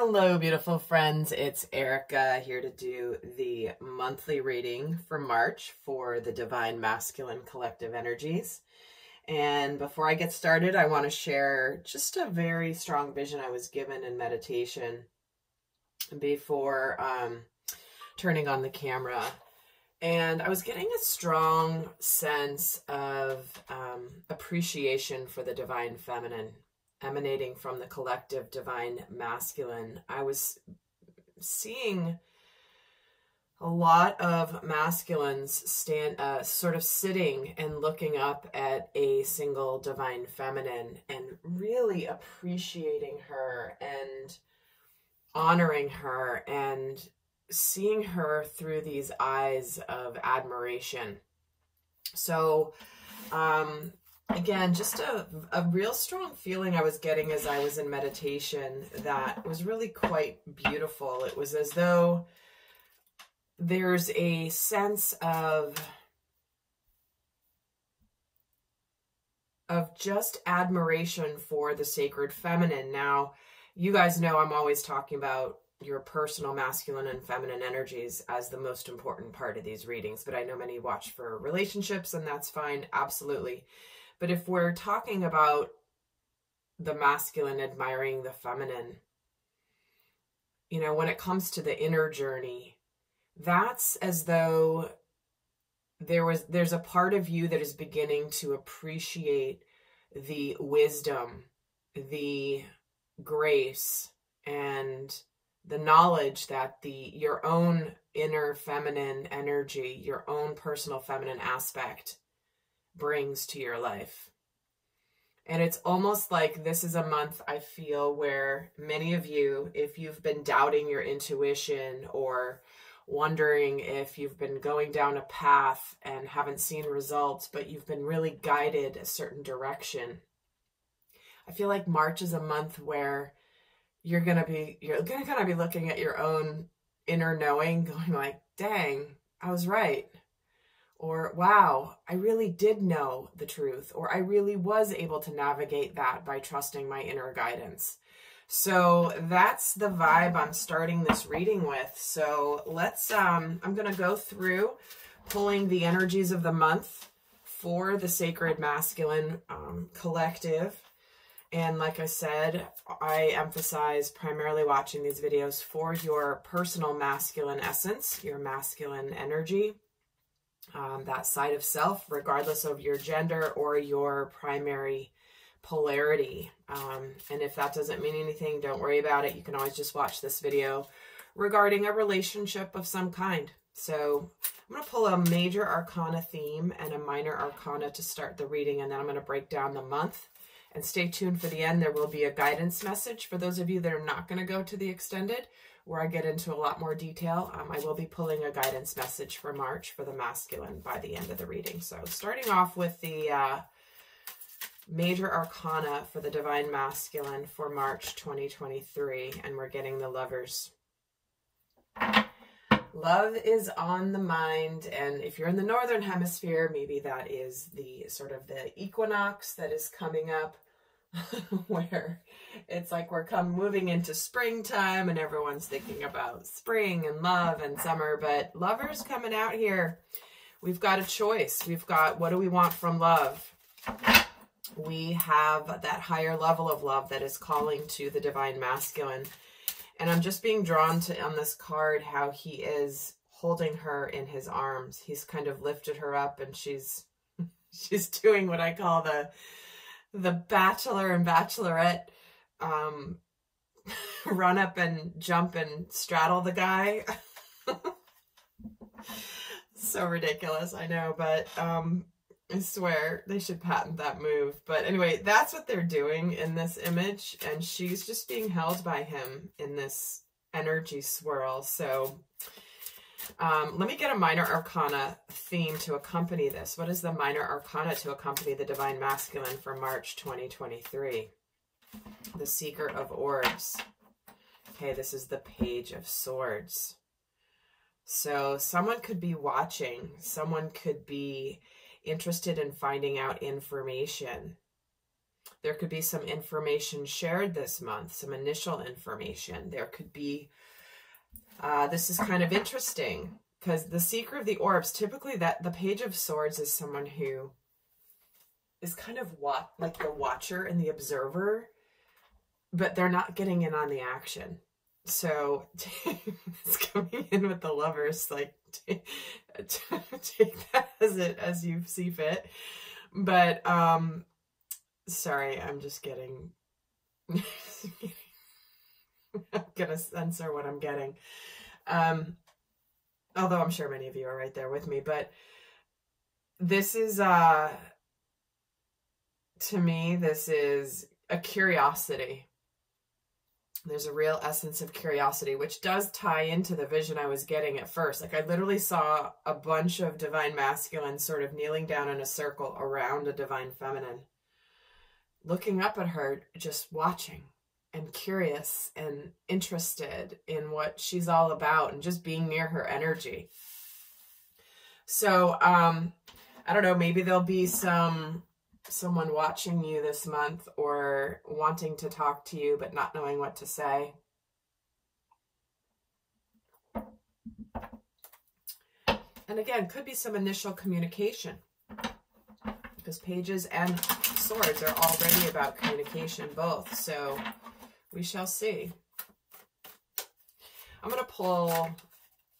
Hello, beautiful friends. It's Erica here to do the monthly reading for March for the Divine Masculine Collective Energies. And before I get started, I want to share just a very strong vision I was given in meditation before turning on the camera. And I was getting a strong sense of appreciation for the Divine Feminine, emanating from the collective Divine Masculine. I was seeing a lot of masculines sort of sitting and looking up at a single Divine Feminine and really appreciating her and honoring her and seeing her through these eyes of admiration. So, again, just a real strong feeling I was getting as I was in meditation that was really quite beautiful. It was as though there's a sense of just admiration for the sacred feminine. Now, you guys know I'm always talking about your personal masculine and feminine energies as the most important part of these readings, but I know many watch for relationships, and that's fine, absolutely. But if we're talking about the masculine admiring the feminine, you know, when it comes to the inner journey, that's as though there's a part of you that is beginning to appreciate the wisdom, the grace, and the knowledge that your own inner feminine energy, your own personal feminine aspect brings to your life. And it's almost like this is a month, I feel, where many of you, if you've been doubting your intuition or wondering if you've been going down a path and haven't seen results, but you've been really guided a certain direction, I feel like March is a month where you're gonna be looking at your own inner knowing, going like, dang, I was right. Or, wow, I really did know the truth. Or I really was able to navigate that by trusting my inner guidance. So that's the vibe I'm starting this reading with. So let's, I'm going to go through pulling the energies of the month for the Sacred Masculine Collective. And like I said, I emphasize primarily watching these videos for your personal masculine essence, your masculine energy, that side of self, regardless of your gender or your primary polarity. And if that doesn't mean anything, don't worry about it. You can always just watch this video regarding a relationship of some kind. So I'm going to pull a major arcana theme and a minor arcana to start the reading, and then I'm going to break down the month. And stay tuned for the end. There will be a guidance message for those of you that are not going to go to the extended, where I get into a lot more detail. I will be pulling a guidance message for March for the masculine by the end of the reading. So starting off with the major arcana for the Divine Masculine for March 2023, and we're getting the Lovers. Love is on the mind, and if you're in the Northern Hemisphere, maybe that is the sort of the equinox that is coming up, where it's like we're moving into springtime and everyone's thinking about spring and love and summer, but lovers coming out here. We've got a choice. We've got, what do we want from love? We have that higher level of love that is calling to the Divine Masculine. And I'm just being drawn to, on this card, how he is holding her in his arms. He's kind of lifted her up, and she's doing what I call the bachelor and bachelorette run up and jump and straddle the guy. So ridiculous, I know, but I swear they should patent that move. But anyway, that's what they're doing in this image, and she's just being held by him in this energy swirl. So let me get a minor arcana theme to accompany this. What is the minor arcana to accompany the Divine Masculine for March 2023? The Seeker of Orbs. Okay, this is the Page of Swords. So someone could be watching. Someone could be interested in finding out information. There could be some information shared this month, some initial information. There could be, this is kind of interesting, because the Seeker of the Orbs, typically that the Page of Swords is someone who is kind of like the watcher and the observer, but they're not getting in on the action. So it's coming in with the Lovers, like take that as you see fit. But sorry, I'm just getting I'm gonna censor what I'm getting. Although I'm sure many of you are right there with me, but this is to me, this is a curiosity. There's a real essence of curiosity, which does tie into the vision I was getting at first. Like I literally saw a bunch of divine masculine sort of kneeling down in a circle around a divine feminine, looking up at her, just watching and curious and interested in what she's all about and just being near her energy. So, I don't know, maybe there'll be someone watching you this month or wanting to talk to you but not knowing what to say. And again, could be some initial communication, because Pages and Swords are already about communication both. So we shall see. I'm going to pull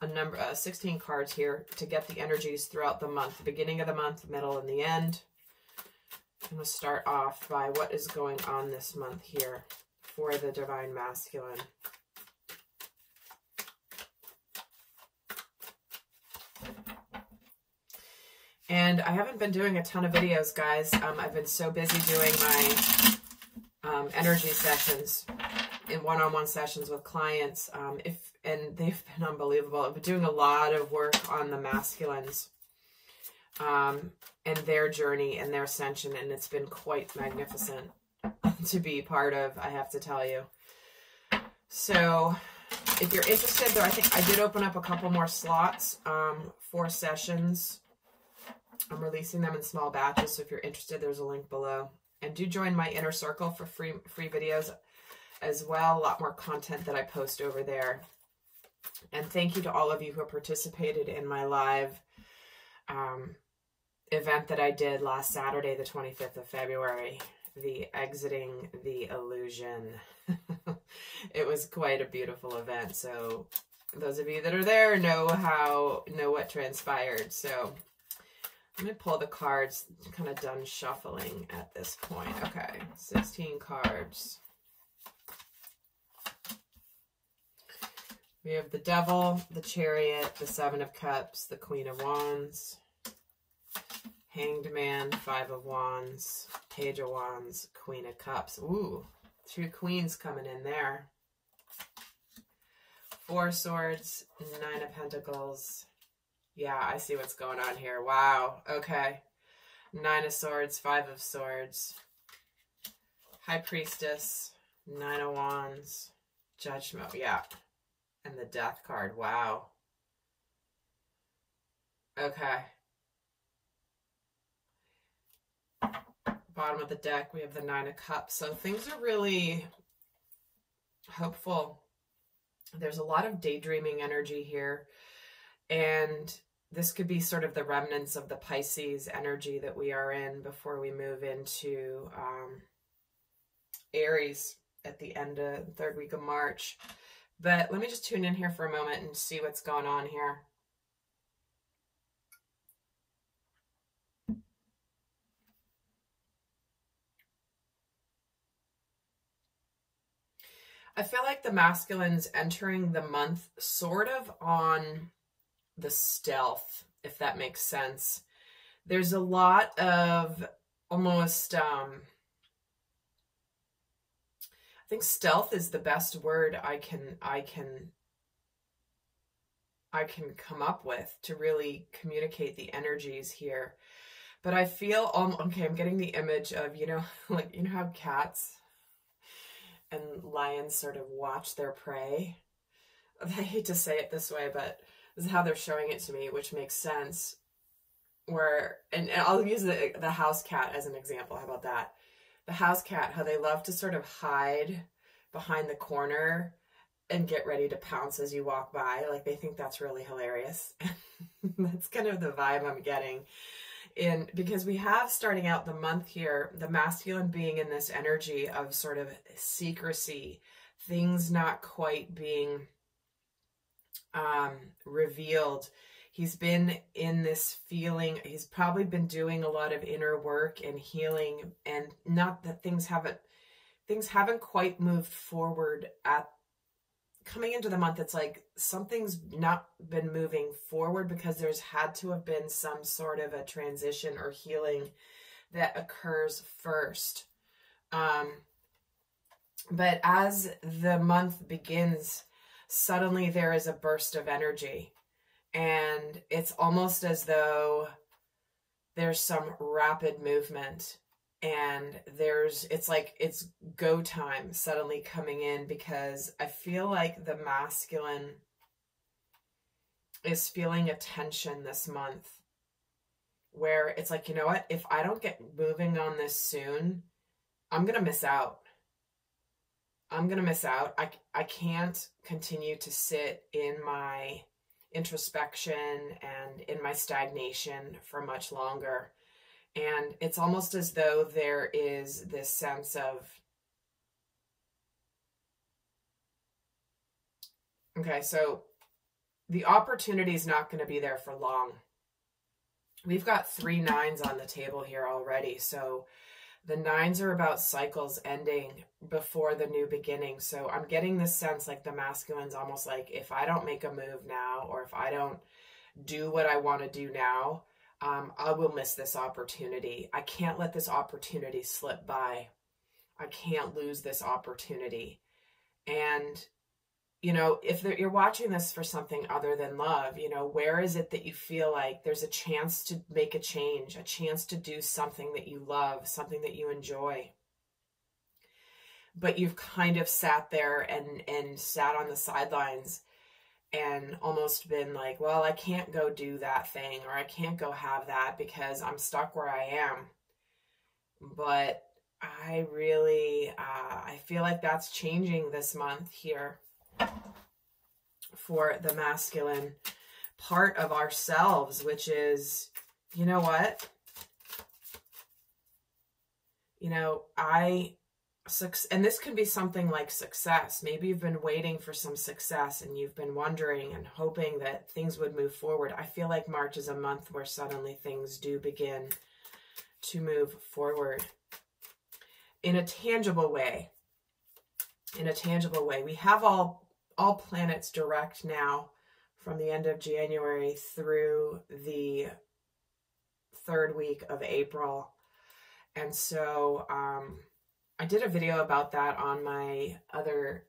a number 16 cards here to get the energies throughout the month, the beginning of the month, the middle, and the end. I'm going to start off by what is going on this month here for the divine masculine. And I haven't been doing a ton of videos, guys. I've been so busy doing my energy sessions, in one-on-one sessions with clients, and they've been unbelievable. I've been doing a lot of work on the masculines and their journey and their ascension, and it's been quite magnificent to be part of, I have to tell you. So if you're interested, though, I think I did open up a couple more slots for sessions. I'm releasing them in small batches, so if you're interested, there's a link below. And do join my inner circle for free videos as well. A lot more content that I post over there. And thank you to all of you who have participated in my live event that I did last Saturday, the 25th of February, the Exiting the Illusion. It was quite a beautiful event. So those of you that are there know what transpired. So I'm going to pull the cards, kind of done shuffling at this point. Okay, 16 cards. We have the Devil, the Chariot, the Seven of Cups, the Queen of Wands, Hanged Man, Five of Wands, Page of Wands, Queen of Cups. Ooh, 2 queens coming in there. 4 Swords, 9 of Pentacles. Yeah, I see what's going on here. Wow. Okay. 9 of Swords, 5 of Swords. High Priestess, 9 of Wands. Judgment. Yeah. And the Death card. Wow. Okay. Bottom of the deck, we have the 9 of Cups. So things are really hopeful. There's a lot of daydreaming energy here. And this could be sort of the remnants of the Pisces energy that we are in before we move into Aries at the end of the 3rd week of March. But let me just tune in here for a moment and see what's going on here. I feel like the masculine's entering the month sort of on the stealth, if that makes sense. There's a lot of almost, I think stealth is the best word I can come up with to really communicate the energies here. But I feel, okay, I'm getting the image of, like, you know how cats and lions sort of watch their prey? I hate to say it this way, but this is how they're showing it to me, which makes sense. And I'll use the house cat as an example. How about that? the house cat, how they love to sort of hide behind the corner and get ready to pounce as you walk by. Like they think that's really hilarious. That's kind of the vibe I'm getting because we have, starting out the month here, the masculine being in this energy of sort of secrecy, things not quite being revealed. He's been in this feeling, he's probably been doing a lot of inner work and healing, and not that things haven't quite moved forward coming into the month. It's like something's not been moving forward because there's had to have been some sort of a transition or healing that occurs first. But as the month begins, suddenly there is a burst of energy. And it's almost as though there's some rapid movement, and it's like it's go time suddenly coming in, because I feel like the masculine is feeling a tension this month where it's like, you know what, if I don't get moving on this soon, I'm going to miss out. I'm going to miss out. I can't continue to sit in my introspection and in my stagnation for much longer. And it's almost as though there is this sense of, okay, so the opportunity is not going to be there for long. We've got 3 9s on the table here already. So the 9s are about cycles ending before the new beginning. So I'm getting this sense like the masculine's almost like, if I don't make a move now, or if I don't do what I want to do now, I will miss this opportunity. I can't let this opportunity slip by. I can't lose this opportunity. And, you know, if you're watching this for something other than love, you know, where is it that you feel like there's a chance to make a change, a chance to do something that you love, something that you enjoy, but you've kind of sat there and sat on the sidelines and almost been like, well, I can't go do that thing, or I can't go have that because I'm stuck where I am. But I really, I feel like that's changing this month here for the masculine part of ourselves, which is, you know what? You know, and this could be something like success. Maybe you've been waiting for some success and you've been wondering and hoping that things would move forward. I feel like March is a month where suddenly things do begin to move forward in a tangible way. In a tangible way. We have all planets direct now from the end of January through the 3rd week of April. And so, I did a video about that on my other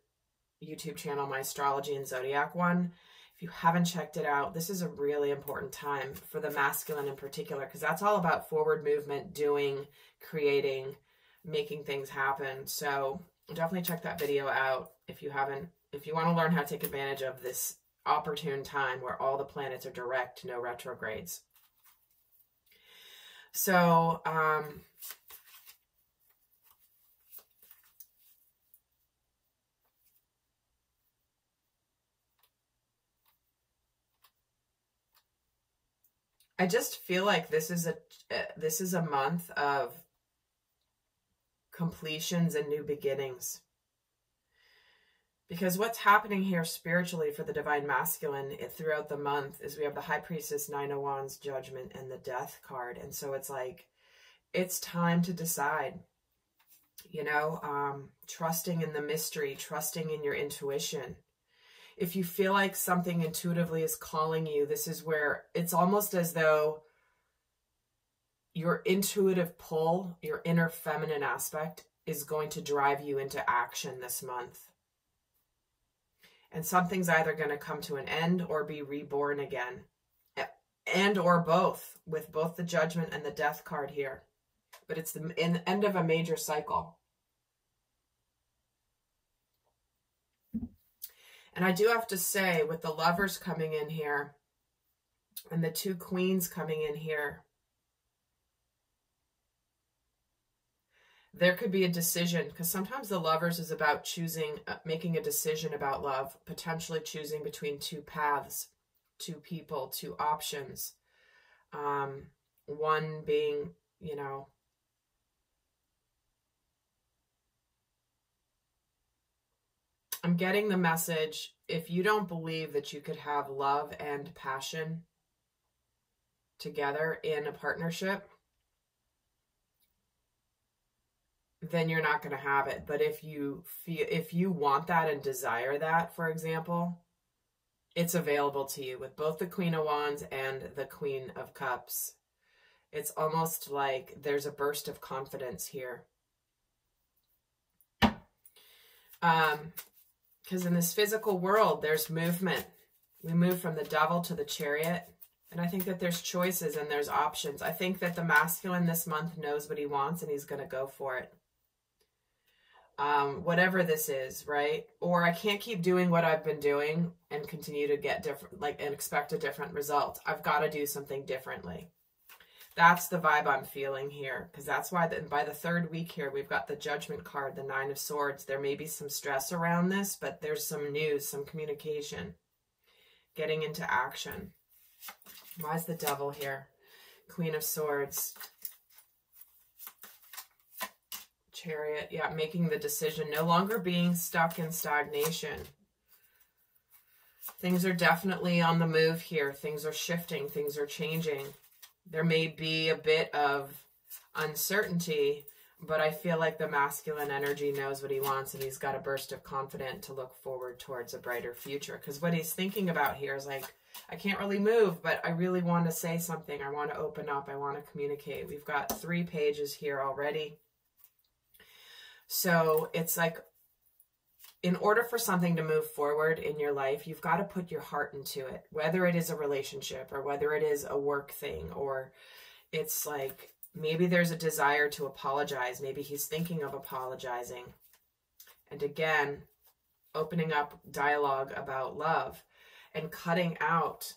YouTube channel, my astrology and zodiac one. If you haven't checked it out, this is a really important time for the masculine in particular, because that's all about forward movement, doing, creating, making things happen. So definitely check that video out if you haven't, if you want to learn how to take advantage of this opportune time where all the planets are direct, no retrogrades. So, I just feel like this is a month of completions and new beginnings. Because what's happening here spiritually for the divine masculine throughout the month is we have the High Priestess, 9 of Wands, Judgment, and the Death card. And so it's like, it's time to decide, you know, trusting in the mystery, trusting in your intuition. If you feel like something intuitively is calling you, this is where it's almost as though your intuitive pull, your inner feminine aspect, is going to drive you into action this month. And something's either going to come to an end or be reborn again. And or both, with both the Judgment and the Death card here. But it's the end of a major cycle. And I do have to say, with the Lovers coming in here and the 2 Queens coming in here, there could be a decision, because sometimes the Lovers is about choosing, making a decision about love, potentially choosing between two paths, two people, two options. One being, you know, I'm getting the message, if you don't believe that you could have love and passion together in a partnership, then you're not going to have it. But if you want that and desire that, for example, it's available to you with both the Queen of Wands and the Queen of Cups. It's almost like there's a burst of confidence here. Because in this physical world, there's movement. We move from the Devil to the Chariot. And I think that there's choices and there's options. I think that the masculine this month knows what he wants and he's going to go for it. Whatever this is, right? Or I can't keep doing what I've been doing and continue to get different, like, and expect a different result. I've got to do something differently. That's the vibe I'm feeling here, because that's why by the third week here, we've got the Judgment card, the Nine of Swords. There may be some stress around this, but there's some news, some communication, getting into action. Why is the Devil here? Queen of Swords. Chariot, yeah, making the decision, no longer being stuck in stagnation. Things are definitely on the move here. Things are shifting. Things are changing. There may be a bit of uncertainty, but I feel like the masculine energy knows what he wants and he's got a burst of confidence to look forward towards a brighter future. Because what he's thinking about here is like, I can't really move, but I really want to say something. I want to open up. I want to communicate. We've got 3 pages here already. So it's like, in order for something to move forward in your life, you've got to put your heart into it, whether it is a relationship or whether it is a work thing, or it's like maybe there's a desire to apologize. Maybe he's thinking of apologizing. And again, opening up dialogue about love and cutting out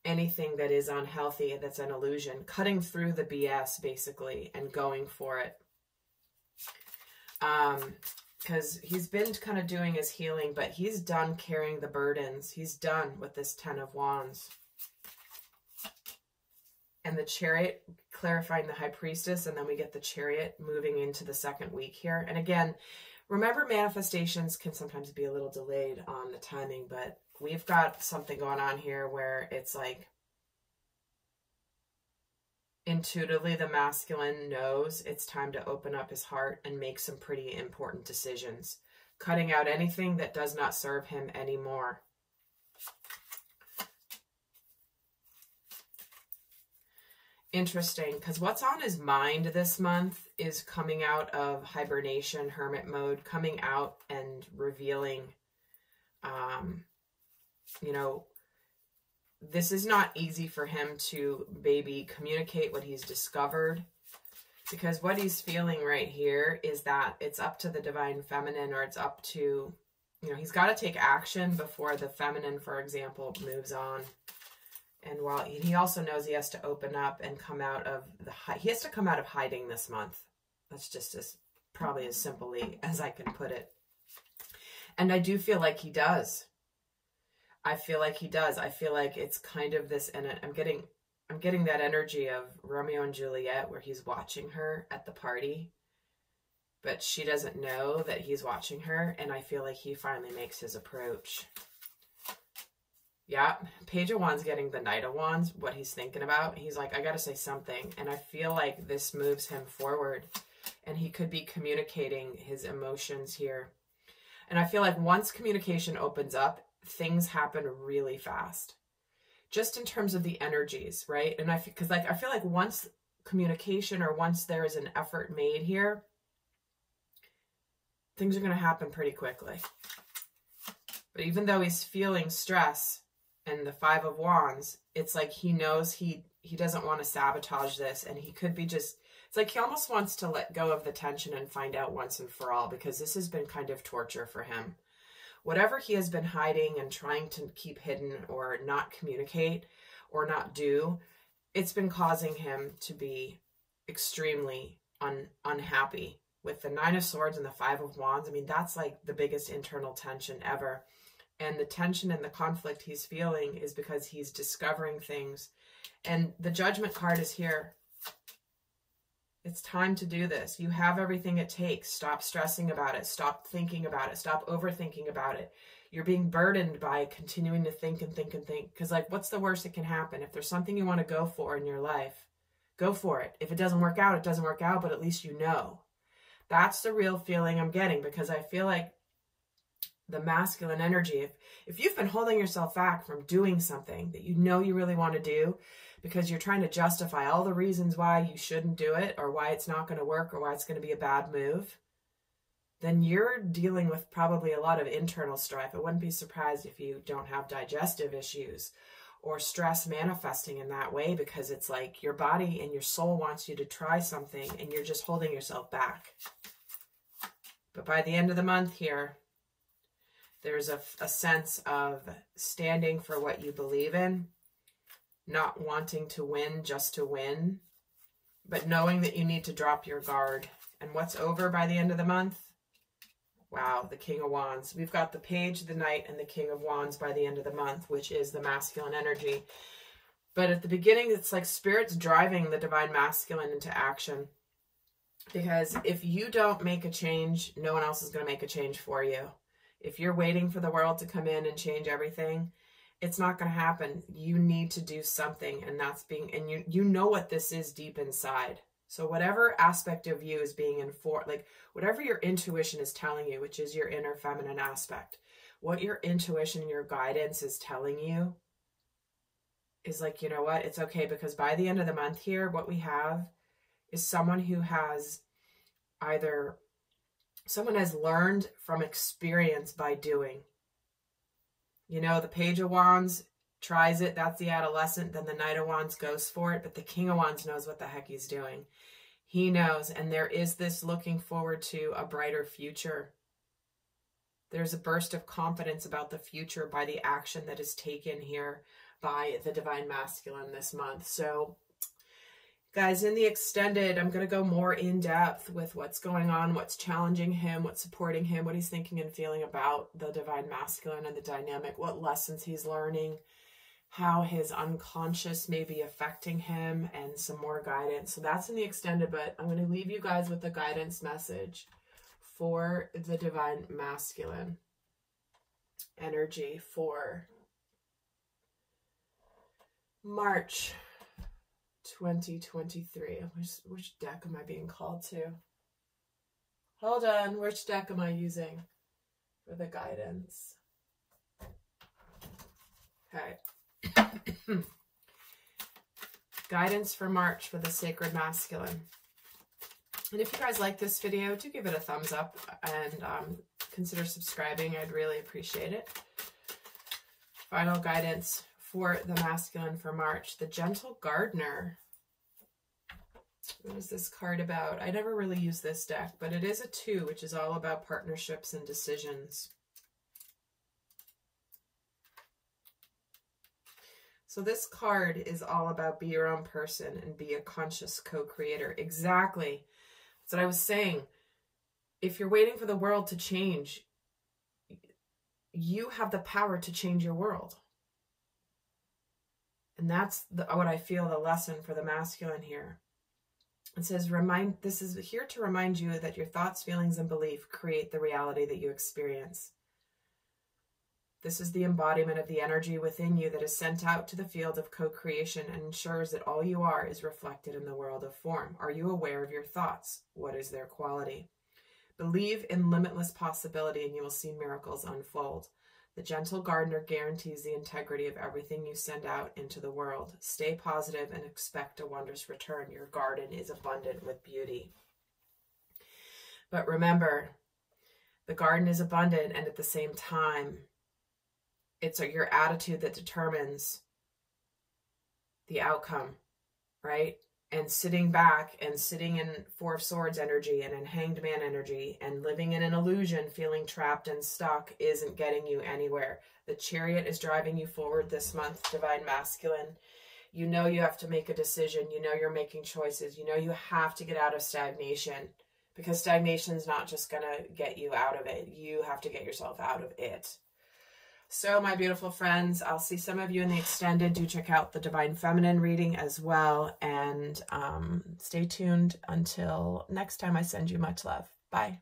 anything that is unhealthy, that's an illusion, cutting through the BS basically and going for it. Because he's been kind of doing his healing, but he's done carrying the burdens. He's done with this 10 of Wands. And the Chariot, clarifying the High Priestess, and then we get the Chariot moving into the second week here. And again, remember, manifestations can sometimes be a little delayed on the timing, but we've got something going on here where it's like, intuitively, the masculine knows it's time to open up his heart and make some pretty important decisions, cutting out anything that does not serve him anymore. Interesting, because what's on his mind this month is coming out of hibernation, hermit mode, coming out and revealing, you know, this is not easy for him to maybe communicate what he's discovered, because what he's feeling right here is that it's up to the divine feminine, or it's up to, you know, he's got to take action before the feminine, for example, moves on. And while he also knows he has to open up and come out of he has to come out of hiding this month. That's just probably as simply as I can put it. And I do feel like he does. I feel like he does. I feel like it's kind of this, and I'm getting that energy of Romeo and Juliet, where he's watching her at the party, but she doesn't know that he's watching her, and I feel like he finally makes his approach. Yeah, Page of Wands getting the Knight of Wands, what he's thinking about. He's like, I got to say something, and I feel like this moves him forward, and he could be communicating his emotions here. And I feel like once communication opens up, things happen really fast, just in terms of the energies, right? And I feel like once communication, or once there is an effort made here, things are going to happen pretty quickly. But even though he's feeling stress and the 5 of Wands, it's like he knows he doesn't want to sabotage this, and he could be just, it's like he almost wants to let go of the tension and find out once and for all, because this has been kind of torture for him. Whatever he has been hiding and trying to keep hidden or not communicate or not do, it's been causing him to be extremely unhappy with the Nine of Swords and the Five of Wands, I mean, that's like the biggest internal tension ever. And the tension and the conflict he's feeling is because he's discovering things. And the Judgment card is here. It's time to do this. You have everything it takes. Stop stressing about it. Stop thinking about it. Stop overthinking about it. You're being burdened by continuing to think and think and think. Because, like, what's the worst that can happen? If there's something you want to go for in your life, go for it. If it doesn't work out, it doesn't work out, but at least you know. That's the real feeling I'm getting, because I feel like the masculine energy, if you've been holding yourself back from doing something that you know you really want to do, because you're trying to justify all the reasons why you shouldn't do it, or why it's not going to work, or why it's going to be a bad move, then you're dealing with probably a lot of internal strife. I wouldn't be surprised if you don't have digestive issues or stress manifesting in that way, because it's like your body and your soul wants you to try something and you're just holding yourself back. But by the end of the month here, there's a sense of standing for what you believe in, not wanting to win just to win, but knowing that you need to drop your guard. And what's over by the end of the month? Wow, the King of Wands. We've got the Page, the Knight, and the King of Wands by the end of the month, which is the masculine energy. But at the beginning, it's like Spirit's driving the divine masculine into action. Because if you don't make a change, no one else is going to make a change for you. If you're waiting for the world to come in and change everything, it's not going to happen. You need to do something, and that's being, and you know what this is deep inside. So whatever aspect of you is being informed, like whatever your intuition is telling you, which is your inner feminine aspect, what your intuition and your guidance is telling you is like, you know what, it's okay, because by the end of the month here, what we have is someone who has either, someone has learned from experience by doing. You know, the Page of Wands tries it, that's the adolescent, then the Knight of Wands goes for it, but the King of Wands knows what the heck he's doing. He knows, and there is this looking forward to a brighter future. There's a burst of confidence about the future by the action that is taken here by the divine masculine this month. So, guys, in the extended, I'm going to go more in depth with what's going on, what's challenging him, what's supporting him, what he's thinking and feeling about the divine masculine and the dynamic, what lessons he's learning, how his unconscious may be affecting him, and some more guidance. So that's in the extended, but I'm going to leave you guys with a guidance message for the divine masculine energy for March 2023. Which deck am I being called to? Hold on, which deck am I using for the guidance? Okay. Guidance for March for the sacred masculine. And if you guys like this video, do give it a thumbs up and consider subscribing. I'd really appreciate it. Final guidance for the masculine for March. The Gentle Gardener. What is this card about? I never really use this deck, but it is a 2, which is all about partnerships and decisions. So this card is all about be your own person and be a conscious co-creator. Exactly. That's what I was saying. If you're waiting for the world to change, you have the power to change your world. And that's what I feel the lesson for the masculine here. It says, this is here to remind you that your thoughts, feelings, and belief create the reality that you experience. This is the embodiment of the energy within you that is sent out to the field of co-creation and ensures that all you are is reflected in the world of form. Are you aware of your thoughts? What is their quality? Believe in limitless possibility and you will see miracles unfold. The Gentle Gardener guarantees the integrity of everything you send out into the world. Stay positive and expect a wondrous return. Your garden is abundant with beauty. But remember, the garden is abundant, and at the same time, it's your attitude that determines the outcome, right? And sitting back and sitting in Four of Swords energy and in Hanged Man energy and living in an illusion, feeling trapped and stuck, isn't getting you anywhere. The Chariot is driving you forward this month, divine masculine. You know you have to make a decision. You know you're making choices. You know you have to get out of stagnation because stagnation is not just going to get you out of it. You have to get yourself out of it. So my beautiful friends, I'll see some of you in the extended. Do check out the Divine Feminine reading as well. And stay tuned until next time. I send you much love. Bye.